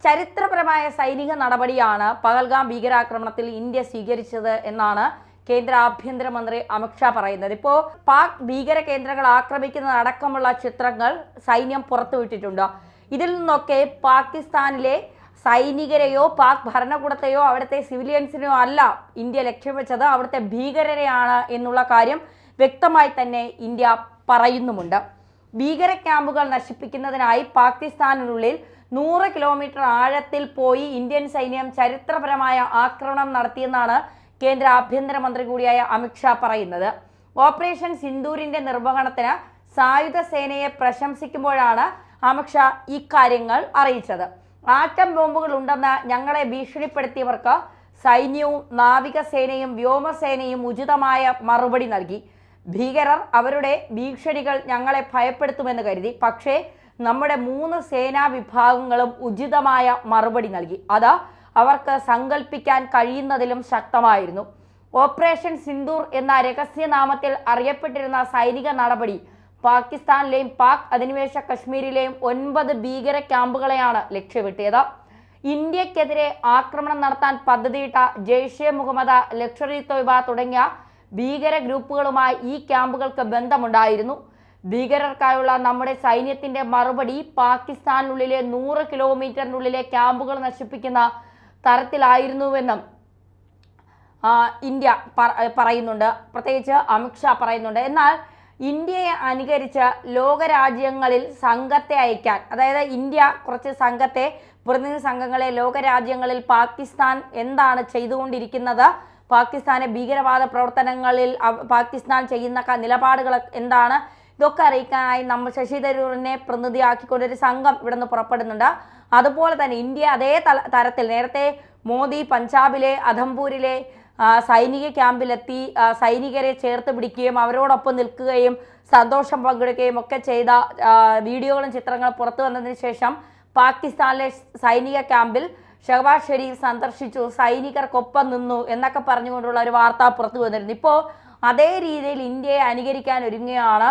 ചരിത്രപരമായ സൈനിക നടപടിയാണ് പഹൽഗാം ഭീകരാക്രമണത്തിൽ ഇന്ത്യ സ്വീകരിച്ചത് എന്നാണ് കേന്ദ്ര ആഭ്യന്തരമന്ത്രി അമിത്ഷാ പറയുന്നത്. ഇപ്പോൾ പാക് ഭീകര കേന്ദ്രങ്ങൾ ആക്രമിക്കുന്നതടക്കമുള്ള ചിത്രങ്ങൾ സൈന്യം പുറത്തുവിട്ടിട്ടുണ്ട്. ഇതിൽ നിന്നൊക്കെ പാകിസ്ഥാനിലെ സൈനികരെയോ പാക് ഭരണകൂടത്തെയോ അവിടുത്തെ സിവിലിയൻസിനെയോ അല്ല ഇന്ത്യ ലക്ഷ്യം വെച്ചത്, അവിടുത്തെ ഭീകരരെയാണ് എന്നുള്ള കാര്യം വ്യക്തമായി തന്നെ ഇന്ത്യ പറയുന്നുമുണ്ട്. ഭീകര ക്യാമ്പുകൾ നശിപ്പിക്കുന്നതിനായി പാകിസ്ഥാനിനുള്ളിൽ 100 കിലോമീറ്റർ ആഴത്തിൽ പോയി ഇന്ത്യൻ സൈന്യം ചരിത്രപരമായ ആക്രമണം നടത്തിയെന്നാണ് കേന്ദ്ര ആഭ്യന്തരമന്ത്രി കൂടിയായ അമിത്ഷാ പറയുന്നത്. ഓപ്പറേഷൻ സിന്ദൂരിന്റെ നിർവഹണത്തിന് സായുധ സേനയെ പ്രശംസിക്കുമ്പോഴാണ് അമിത്ഷാ ഇക്കാര്യങ്ങൾ അറിയിച്ചത്. ആറ്റം ബോംബുകൾ ഉണ്ടെന്ന് ഞങ്ങളെ ഭീഷണിപ്പെടുത്തിയവർക്ക് സൈന്യവും നാവികസേനയും വ്യോമസേനയും ഉചിതമായ മറുപടി നൽകി. ഭീകരർ അവരുടെ ഭീഷണികൾ ഞങ്ങളെ ഭയപ്പെടുത്തുമെന്ന് കരുതി. പക്ഷേ നമ്മുടെ 3 സേനാ വിഭാഗങ്ങളും ഉചിതമായ മറുപടി നൽകി. അത് അവർക്ക് സങ്കല്പിക്കാൻ കഴിയുന്നതിലും ശക്തമായിരുന്നു. ഓപ്പറേഷൻ സിന്ദൂർ എന്ന രഹസ്യനാമത്തിൽ അറിയപ്പെട്ടിരുന്ന സൈനിക നടപടി പാകിസ്ഥാനിലെയും പാക് അധിനിവേശ കശ്മീരിലെയും 9 ഭീകര ക്യാമ്പുകളെയാണ് ലക്ഷ്യമിട്ടത്. ഇന്ത്യക്കെതിരെ ആക്രമണം നടത്താൻ പദ്ധതിയിട്ട ജെയ്ഷെ മുഹമ്മദ്, ലഷ്കർ ഇ തോയ്ബ തുടങ്ങിയ ഭീകര ഗ്രൂപ്പുകളുമായി ഈ ക്യാമ്പുകൾക്ക് ബന്ധമുണ്ടായിരുന്നു. ഭീകരർക്കായുള്ള നമ്മുടെ സൈന്യത്തിന്റെ മറുപടി പാകിസ്ഥാനുള്ളിലെ 100 കിലോമീറ്ററിനുള്ളിലെ ക്യാമ്പുകൾ നശിപ്പിക്കുന്ന തരത്തിലായിരുന്നുവെന്നും ഇന്ത്യ പറയുന്നുണ്ട്, പ്രത്യേകിച്ച് അമിത്ഷാ പറയുന്നുണ്ട്. എന്നാൽ ഇന്ത്യയെ അനുകരിച്ച് ലോകരാജ്യങ്ങളിൽ സംഘത്തെ അയക്കാൻ, അതായത് ഇന്ത്യ കുറച്ച് സംഘത്തെ, പ്രതിനിധി സംഘങ്ങളെ ലോകരാജ്യങ്ങളിൽ പാകിസ്ഥാൻ എന്താണ് ചെയ്തുകൊണ്ടിരിക്കുന്നത്, പാകിസ്ഥാനെ ഭീകരവാദ പ്രവർത്തനങ്ങളിൽ പാകിസ്ഥാൻ ചെയ്യുന്ന നിലപാടുകൾ എന്താണ്, ഇതൊക്കെ അറിയിക്കാനായി നമ്മൾ ശശി തരൂരിനെ പ്രതിനിധിയാക്കിക്കൊണ്ടൊരു സംഘം ഇവിടെ നിന്ന് പുറപ്പെടുന്നുണ്ട്. അതുപോലെ തന്നെ ഇന്ത്യ അതേ തരത്തിൽ നേരത്തെ മോദി പഞ്ചാബിലെ അധംപൂരിലെ സൈനിക ക്യാമ്പിലെത്തി സൈനികരെ ചേർത്ത് പിടിക്കുകയും അവരോടൊപ്പം നിൽക്കുകയും സന്തോഷം പങ്കെടുക്കുകയും ഒക്കെ ചെയ്ത വീഡിയോകളും ചിത്രങ്ങളും പുറത്തു വന്നതിന് ശേഷം പാകിസ്ഥാനിലെ സൈനിക ക്യാമ്പിൽ ഷഹബാസ് ഷെരീഫ് സന്ദർശിച്ചു, സൈനികർക്കൊപ്പം നിന്നു എന്നൊക്കെ പറഞ്ഞുകൊണ്ടുള്ള ഒരു വാർത്ത പുറത്തു വന്നിരുന്നു. ഇപ്പോൾ അതേ രീതിയിൽ ഇന്ത്യയെ അനുകരിക്കാൻ ഒരുങ്ങുകയാണ്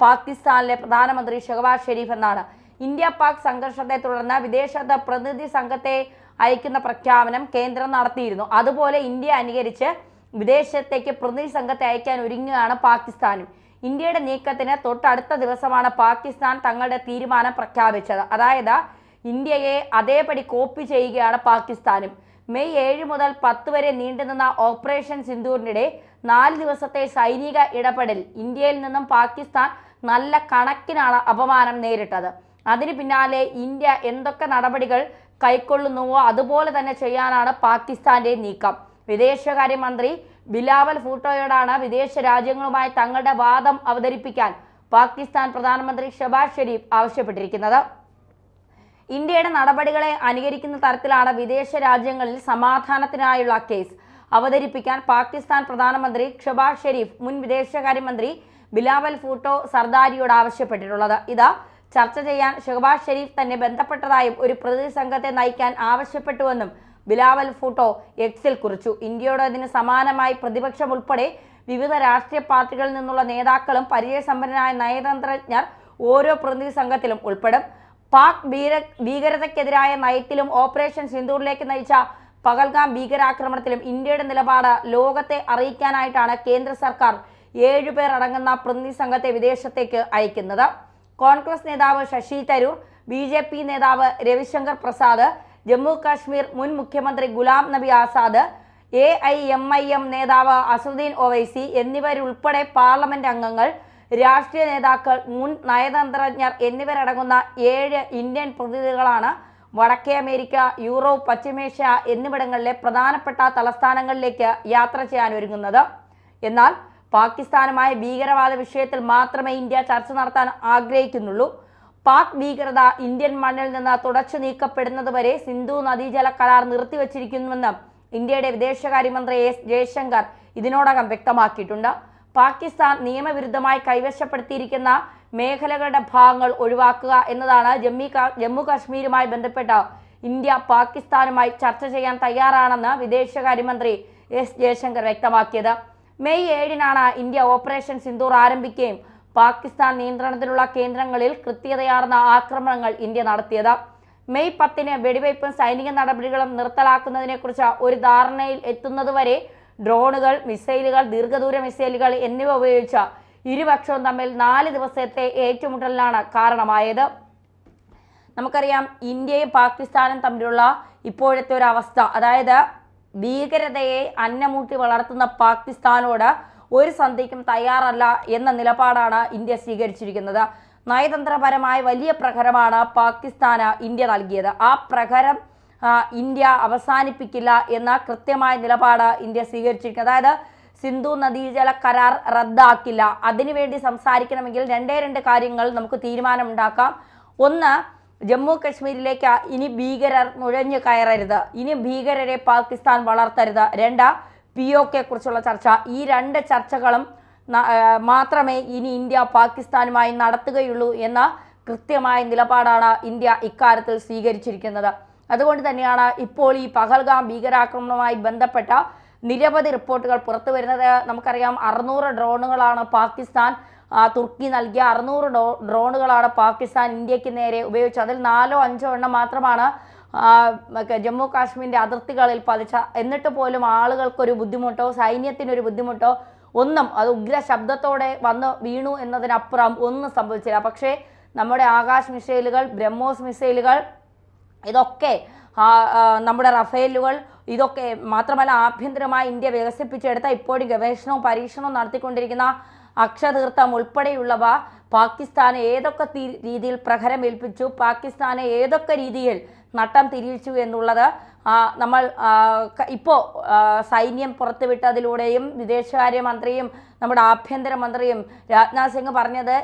പാകിസ്ഥാനിലെ പ്രധാനമന്ത്രി ഷഹബാസ് ഷെരീഫ് എന്നാണ്. ഇന്ത്യ പാക് സംഘർഷത്തെ തുടർന്ന് വിദേശത്ത് പ്രതിനിധി സംഘത്തെ അയക്കുന്ന പ്രഖ്യാപനം കേന്ദ്രം നടത്തിയിരുന്നു. അതുപോലെ ഇന്ത്യ അനുകരിച്ച് വിദേശത്തേക്ക് പ്രതിനിധി സംഘത്തെ അയക്കാൻ ഒരുങ്ങുകയാണ് പാകിസ്ഥാനും. ഇന്ത്യയുടെ നീക്കത്തിന് തൊട്ടടുത്ത ദിവസമാണ് പാകിസ്ഥാൻ തങ്ങളുടെ തീരുമാനം പ്രഖ്യാപിച്ചത്. അതായത് ഇന്ത്യയെ അതേപടി കോപ്പി ചെയ്യുകയാണ് പാകിസ്ഥാനും. മെയ് 7 മുതൽ 10 വരെ നീണ്ടുനിന്ന ഓപ്പറേഷൻ സിന്ദൂറിനിടെ 4 ദിവസത്തെ സൈനിക ഇടപെടൽ ഇന്ത്യയിൽ നിന്നും പാകിസ്ഥാൻ നല്ല കണക്കിനാണ് അപമാനം നേരിട്ടത്. അതിന് പിന്നാലെ ഇന്ത്യ എന്തൊക്കെ നടപടികൾ കൈക്കൊള്ളുന്നുവോ അതുപോലെ തന്നെ ചെയ്യാനാണ് പാകിസ്ഥാന്റെ നീക്കം. വിദേശകാര്യമന്ത്രി ബിലാവൽ ഭൂട്ടോയോടാണ് വിദേശ രാജ്യങ്ങളുമായി തങ്ങളുടെ വാദം അവതരിപ്പിക്കാൻ പാകിസ്ഥാൻ പ്രധാനമന്ത്രി ഷഹബാസ് ഷെരീഫ് ആവശ്യപ്പെട്ടിരിക്കുന്നത്. ഇന്ത്യയുടെ നടപടികളെ അനുകരിക്കുന്ന തരത്തിലാണ് വിദേശ രാജ്യങ്ങളിൽ സമാധാനത്തിനായുള്ള കേസ് അവതരിപ്പിക്കാൻ പാകിസ്ഥാൻ പ്രധാനമന്ത്രി ഷഹബാസ് ഷെരീഫ് മുൻ വിദേശകാര്യമന്ത്രി ബിലാവൽ ഭൂട്ടോ സർദാരിയോട് ആവശ്യപ്പെട്ടിട്ടുള്ളത്. ഇത് ചർച്ച ചെയ്യാൻ ഷഹബാസ് ഷെരീഫ് തന്നെ ബന്ധപ്പെട്ടതായും ഒരു പ്രതിനിധി സംഘത്തെ നയിക്കാൻ ആവശ്യപ്പെട്ടുവെന്നും ബിലാവൽ ഭൂട്ടോ എക്സിൽ കുറിച്ചു. ഇന്ത്യയോട് ഇതിന് സമാനമായി പ്രതിപക്ഷം ഉൾപ്പെടെ വിവിധ രാഷ്ട്രീയ പാർട്ടികളിൽ നിന്നുള്ള നേതാക്കളും പരിചയസമ്പന്നരായ നയതന്ത്രജ്ഞർ ഓരോ പ്രതിനിധി സംഘത്തിലും ഉൾപ്പെടും. പാക് ഭീകരതയ്ക്കെതിരായ നയത്തിലും ഓപ്പറേഷൻ സിന്ദൂറിലേക്ക് നയിച്ച പഹൽഗാം ഭീകരാക്രമണത്തിലും ഇന്ത്യയുടെ നിലപാട് ലോകത്തെ അറിയിക്കാനായിട്ടാണ് കേന്ദ്ര സർക്കാർ 7 പേർ അടങ്ങുന്ന പ്രതിനിധി സംഘത്തെ വിദേശത്തേക്ക് അയക്കുന്നത്. കോൺഗ്രസ് നേതാവ് ശശി തരൂർ, BJP നേതാവ് രവിശങ്കർ പ്രസാദ്, ജമ്മു കാശ്മീർ മുൻ മുഖ്യമന്ത്രി ഗുലാം നബി ആസാദ്, AIMIM നേതാവ് അസദുദ്ദീൻ ഒവൈസി എന്നിവരുൾപ്പെടെ പാർലമെന്റ് അംഗങ്ങൾ, രാഷ്ട്രീയ നേതാക്കൾ, മുൻ നയതന്ത്രജ്ഞർ എന്നിവരടങ്ങുന്ന 7 ഇന്ത്യൻ പ്രതിനിധികളാണ് വടക്കേ അമേരിക്ക, യൂറോപ്പ്, പശ്ചിമേഷ്യ എന്നിവിടങ്ങളിലെ പ്രധാനപ്പെട്ട തലസ്ഥാനങ്ങളിലേക്ക് യാത്ര ചെയ്യാൻ ഒരുങ്ങുന്നത്. എന്നാൽ പാകിസ്ഥാനുമായി ഭീകരവാദ വിഷയത്തിൽ മാത്രമേ ഇന്ത്യ ചർച്ച നടത്താൻ ആഗ്രഹിക്കുന്നുള്ളൂ. പാക് ഭീകരത ഇന്ത്യൻ മണ്ണിൽ നിന്ന് തുടച്ചു നീക്കപ്പെടുന്നതുവരെ സിന്ധു നദീജല കരാർ നിർത്തിവച്ചിരിക്കുന്നുവെന്ന് ഇന്ത്യയുടെ വിദേശകാര്യമന്ത്രി S ജയശങ്കർ ഇതിനോടകം വ്യക്തമാക്കിയിട്ടുണ്ട്. പാകിസ്ഥാൻ നിയമവിരുദ്ധമായി കൈവശപ്പെടുത്തിയിരിക്കുന്ന മേഖലകളുടെ ഭാഗങ്ങൾ ഒഴിവാക്കുക എന്നതാണ് ജമ്മു കാശ്മീരുമായി ബന്ധപ്പെട്ട ഇന്ത്യ പാകിസ്ഥാനുമായി ചർച്ച ചെയ്യാൻ തയ്യാറാണെന്ന് വിദേശകാര്യമന്ത്രി S ജയശങ്കർ വ്യക്തമാക്കിയത്. മെയ് 7-നാണ് ഇന്ത്യ ഓപ്പറേഷൻ സിന്ദൂർ ആരംഭിക്കുകയും പാകിസ്ഥാൻ നിയന്ത്രണത്തിലുള്ള കേന്ദ്രങ്ങളിൽ കൃത്യതയാർന്ന ആക്രമണങ്ങൾ ഇന്ത്യ നടത്തിയത്. മെയ് 10 വെടിവയ്പും സൈനിക നടപടികളും നിർത്തലാക്കുന്നതിനെക്കുറിച്ച് ഒരു ധാരണയിൽ എത്തുന്നതുവരെ ഡ്രോണുകൾ, മിസൈലുകൾ, ദീർഘദൂര മിസൈലുകൾ എന്നിവ ഉപയോഗിച്ച ഇരുപക്ഷവും തമ്മിൽ 4 ദിവസത്തെ ഏറ്റുമുട്ടലിനാണ് കാരണമായത്. നമുക്കറിയാം, ഇന്ത്യയും പാകിസ്ഥാനും തമ്മിലുള്ള ഇപ്പോഴത്തെ ഒരു അവസ്ഥ, അതായത് ഭീകരതയെ അന്നമൂട്ടി വളർത്തുന്ന പാകിസ്ഥാനോട് ഒരു സന്ധിക്കും തയ്യാറല്ല എന്ന നിലപാടാണ് ഇന്ത്യ സ്വീകരിച്ചിരിക്കുന്നത്. നയതന്ത്രപരമായ വലിയ പ്രഹരമാണ് പാകിസ്ഥാന് ഇന്ത്യ നൽകിയത്. ആ പ്രഹരം ഇന്ത്യ അവസാനിപ്പിക്കില്ല എന്ന കൃത്യമായ നിലപാട് ഇന്ത്യ സ്വീകരിച്ചിരിക്കുന്നത്. അതായത് സിന്ധു നദീജല കരാർ റദ്ദാക്കില്ല. അതിനുവേണ്ടി സംസാരിക്കണമെങ്കിൽ രണ്ട് കാര്യങ്ങൾ നമുക്ക് തീരുമാനമുണ്ടാക്കാം. ഒന്ന്, ജമ്മു കശ്മീരിലേക്ക് ഇനി ഭീകരർ നുഴഞ്ഞു കയറരുത്, ഇനി ഭീകരരെ പാകിസ്ഥാൻ വളർത്തരുത്. രണ്ട്, POK കുറിച്ചുള്ള ചർച്ച. ഈ 2 ചർച്ചകളും മാത്രമേ ഇനി ഇന്ത്യ പാകിസ്ഥാനുമായി നടത്തുകയുള്ളൂ എന്ന കൃത്യമായ നിലപാടാണ് ഇന്ത്യ ഇക്കാര്യത്തിൽ സ്വീകരിച്ചിരിക്കുന്നത്. അതുകൊണ്ട് തന്നെയാണ് ഇപ്പോൾ ഈ പഹൽഗാം ഭീകരാക്രമണവുമായി ബന്ധപ്പെട്ട നിരവധി റിപ്പോർട്ടുകൾ പുറത്തു വരുന്നത്. നമുക്കറിയാം, 600 ഡ്രോണുകളാണ് പാകിസ്ഥാൻ തുർക്കി നൽകിയ 600 ഡ്രോണുകളാണ് പാകിസ്ഥാൻ ഇന്ത്യക്ക് നേരെ ഉപയോഗിച്ചത്. അതിൽ 4-5 എണ്ണം മാത്രമാണ് ജമ്മു കാശ്മീരിന്റെ അതിർത്തികളിൽ പതിച്ച. എന്നിട്ട് പോലും ആളുകൾക്കൊരു ബുദ്ധിമുട്ടോ സൈന്യത്തിനൊരു ബുദ്ധിമുട്ടോ ഒന്നും, അത് ഉഗ്ര ശബ്ദത്തോടെ വന്ന് വീണു എന്നതിനപ്പുറം ഒന്നും സംഭവിച്ചില്ല. പക്ഷേ നമ്മുടെ ആകാശ് മിസൈലുകൾ, ബ്രഹ്മോസ് മിസൈലുകൾ, ഇതൊക്കെ നമ്മുടെ റഫേലുകൾ, ഇതൊക്കെ മാത്രമല്ല ആഭ്യന്തരമായി ഇന്ത്യ വികസിപ്പിച്ചെടുത്ത ഇപ്പോഴും ഗവേഷണവും പരീക്ഷണവും നടത്തിക്കൊണ്ടിരിക്കുന്ന അക്ഷതീർത്ഥം ഉൾപ്പെടെയുള്ളവ പാകിസ്ഥാനെ ഏതൊക്കെ രീതിയിൽ പ്രഹരമേൽപ്പിച്ചു, പാകിസ്ഥാനെ ഏതൊക്കെ രീതിയിൽ നട്ടം തിരിച്ചു എന്നുള്ളത് നമ്മൾ ഇപ്പോൾ സൈന്യം പുറത്തുവിട്ടതിലൂടെയും വിദേശകാര്യമന്ത്രിയും നമ്മുടെ ആഭ്യന്തരമന്ത്രിയും രാജ്നാഥ് സിംഗ് പറഞ്ഞത്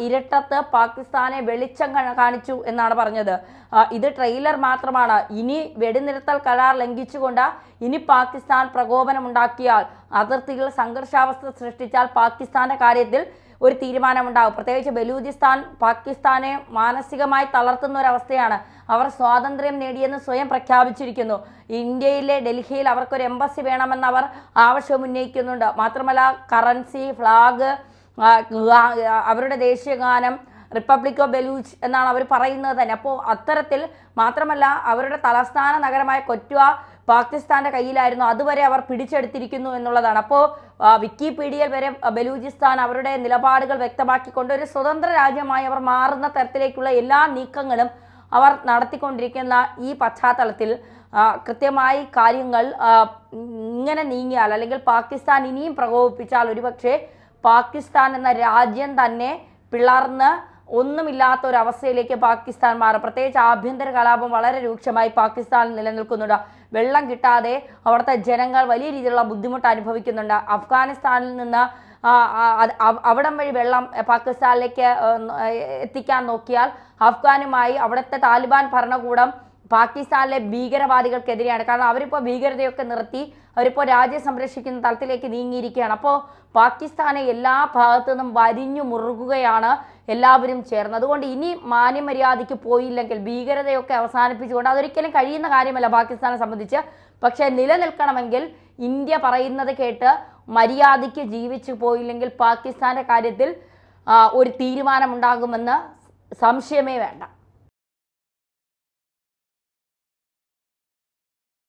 ഇരട്ടത്ത് പാകിസ്ഥാനെ വെളിച്ചം കാണിച്ചു എന്നാണ് പറഞ്ഞത്. ഇത് ട്രെയിലർ മാത്രമാണ്. ഇനി വെടിനിർത്തൽ കരാർ ലംഘിച്ചുകൊണ്ട് ഇനി പാകിസ്ഥാൻ പ്രകോപനമുണ്ടാക്കിയാൽ, അതിർത്തികൾ സംഘർഷാവസ്ഥ സൃഷ്ടിച്ചാൽ പാകിസ്ഥാന്റെ കാര്യത്തിൽ ഒരു തീരുമാനമുണ്ടാകും. പ്രത്യേകിച്ച് ബലൂചിസ്ഥാൻ പാകിസ്ഥാനെ മാനസികമായി തളർത്തുന്ന ഒരവസ്ഥയാണ്. അവർ സ്വാതന്ത്ര്യം നേടിയെന്ന് സ്വയം പ്രഖ്യാപിച്ചിരിക്കുന്നു. ഇന്ത്യയിലെ ഡൽഹിയിൽ അവർക്കൊരു എംബസി വേണമെന്ന് അവർ ആവശ്യം ഉന്നയിക്കുന്നുണ്ട്. മാത്രമല്ല, കറൻസി, ഫ്ലാഗ്, അവരുടെ ദേശീയ ഗാനം റിപ്പബ്ലിക് ഓഫ് ബലൂച്ച് എന്നാണ് അവർ പറയുന്നത് തന്നെ. അപ്പോൾ അത്തരത്തിൽ മാത്രമല്ല, അവരുടെ തലസ്ഥാന നഗരമായ കൊറ്റ്വ പാകിസ്ഥാന്റെ കയ്യിലായിരുന്നു. അതുവരെ അവർ പിടിച്ചെടുത്തിരിക്കുന്നു എന്നുള്ളതാണ്. അപ്പോൾ വിക്കിപീഡിയയിൽ വരെ ബലൂചിസ്ഥാൻ അവരുടെ നിലപാടുകൾ വ്യക്തമാക്കിക്കൊണ്ട് ഒരു സ്വതന്ത്ര രാജ്യമായി അവർ മാറുന്ന തരത്തിലേക്കുള്ള എല്ലാ നീക്കങ്ങളും അവർ നടത്തിക്കൊണ്ടിരിക്കുന്ന ഈ പശ്ചാത്തലത്തിൽ കൃത്യമായി കാര്യങ്ങൾ ഇങ്ങനെ നീങ്ങിയാൽ, അല്ലെങ്കിൽ പാകിസ്ഥാൻ ഇനിയും പ്രകോപിപ്പിച്ചാൽ, ഒരുപക്ഷെ പാകിസ്ഥാൻ എന്ന രാജ്യം തന്നെ പിളർന്ന് ഒന്നുമില്ലാത്ത ഒരു അവസ്ഥയിലേക്ക് പാകിസ്ഥാൻ മാറും. പ്രത്യേകിച്ച് ആഭ്യന്തര കലാപം വളരെ രൂക്ഷമായി പാകിസ്ഥാനിൽ നിലനിൽക്കുന്നുണ്ട്. വെള്ളം കിട്ടാതെ അവിടുത്തെ ജനങ്ങൾ വലിയ രീതിയിലുള്ള ബുദ്ധിമുട്ട് അനുഭവിക്കുന്നുണ്ട്. അഫ്ഗാനിസ്ഥാനിൽ നിന്ന് അവിടം വഴി വെള്ളം പാകിസ്ഥാനിലേക്ക് എത്തിക്കാൻ നോക്കിയാൽ അഫ്ഗാനുമായി അവിടുത്തെ താലിബാൻ ഭരണകൂടം പാകിസ്ഥാനിലെ ഭീകരവാദികൾക്കെതിരെയാണ്. കാരണം അവരിപ്പോൾ ഭീകരതയൊക്കെ നിർത്തി അവരിപ്പോൾ രാജ്യം സംരക്ഷിക്കുന്ന തലത്തിലേക്ക് നീങ്ങിയിരിക്കുകയാണ്. അപ്പോൾ പാകിസ്ഥാനെ എല്ലാ ഭാഗത്തു നിന്നും വരിഞ്ഞു മുറുകുകയാണ് എല്ലാവരും ചേർന്ന്. അതുകൊണ്ട് ഇനി മാന്യമര്യാദയ്ക്ക് പോയില്ലെങ്കിൽ ഭീകരതയൊക്കെ അവസാനിപ്പിച്ചുകൊണ്ട്, അതൊരിക്കലും കഴിയുന്ന കാര്യമല്ല പാകിസ്ഥാനെ സംബന്ധിച്ച്. പക്ഷേ നിലനിൽക്കണമെങ്കിൽ ഇന്ത്യ പറയുന്നത് കേട്ട് മര്യാദയ്ക്ക് ജീവിച്ചു പോയില്ലെങ്കിൽ പാകിസ്ഥാന്റെ കാര്യത്തിൽ ഒരു തീരുമാനമുണ്ടാകുമെന്ന് സംശയമേ വേണ്ട.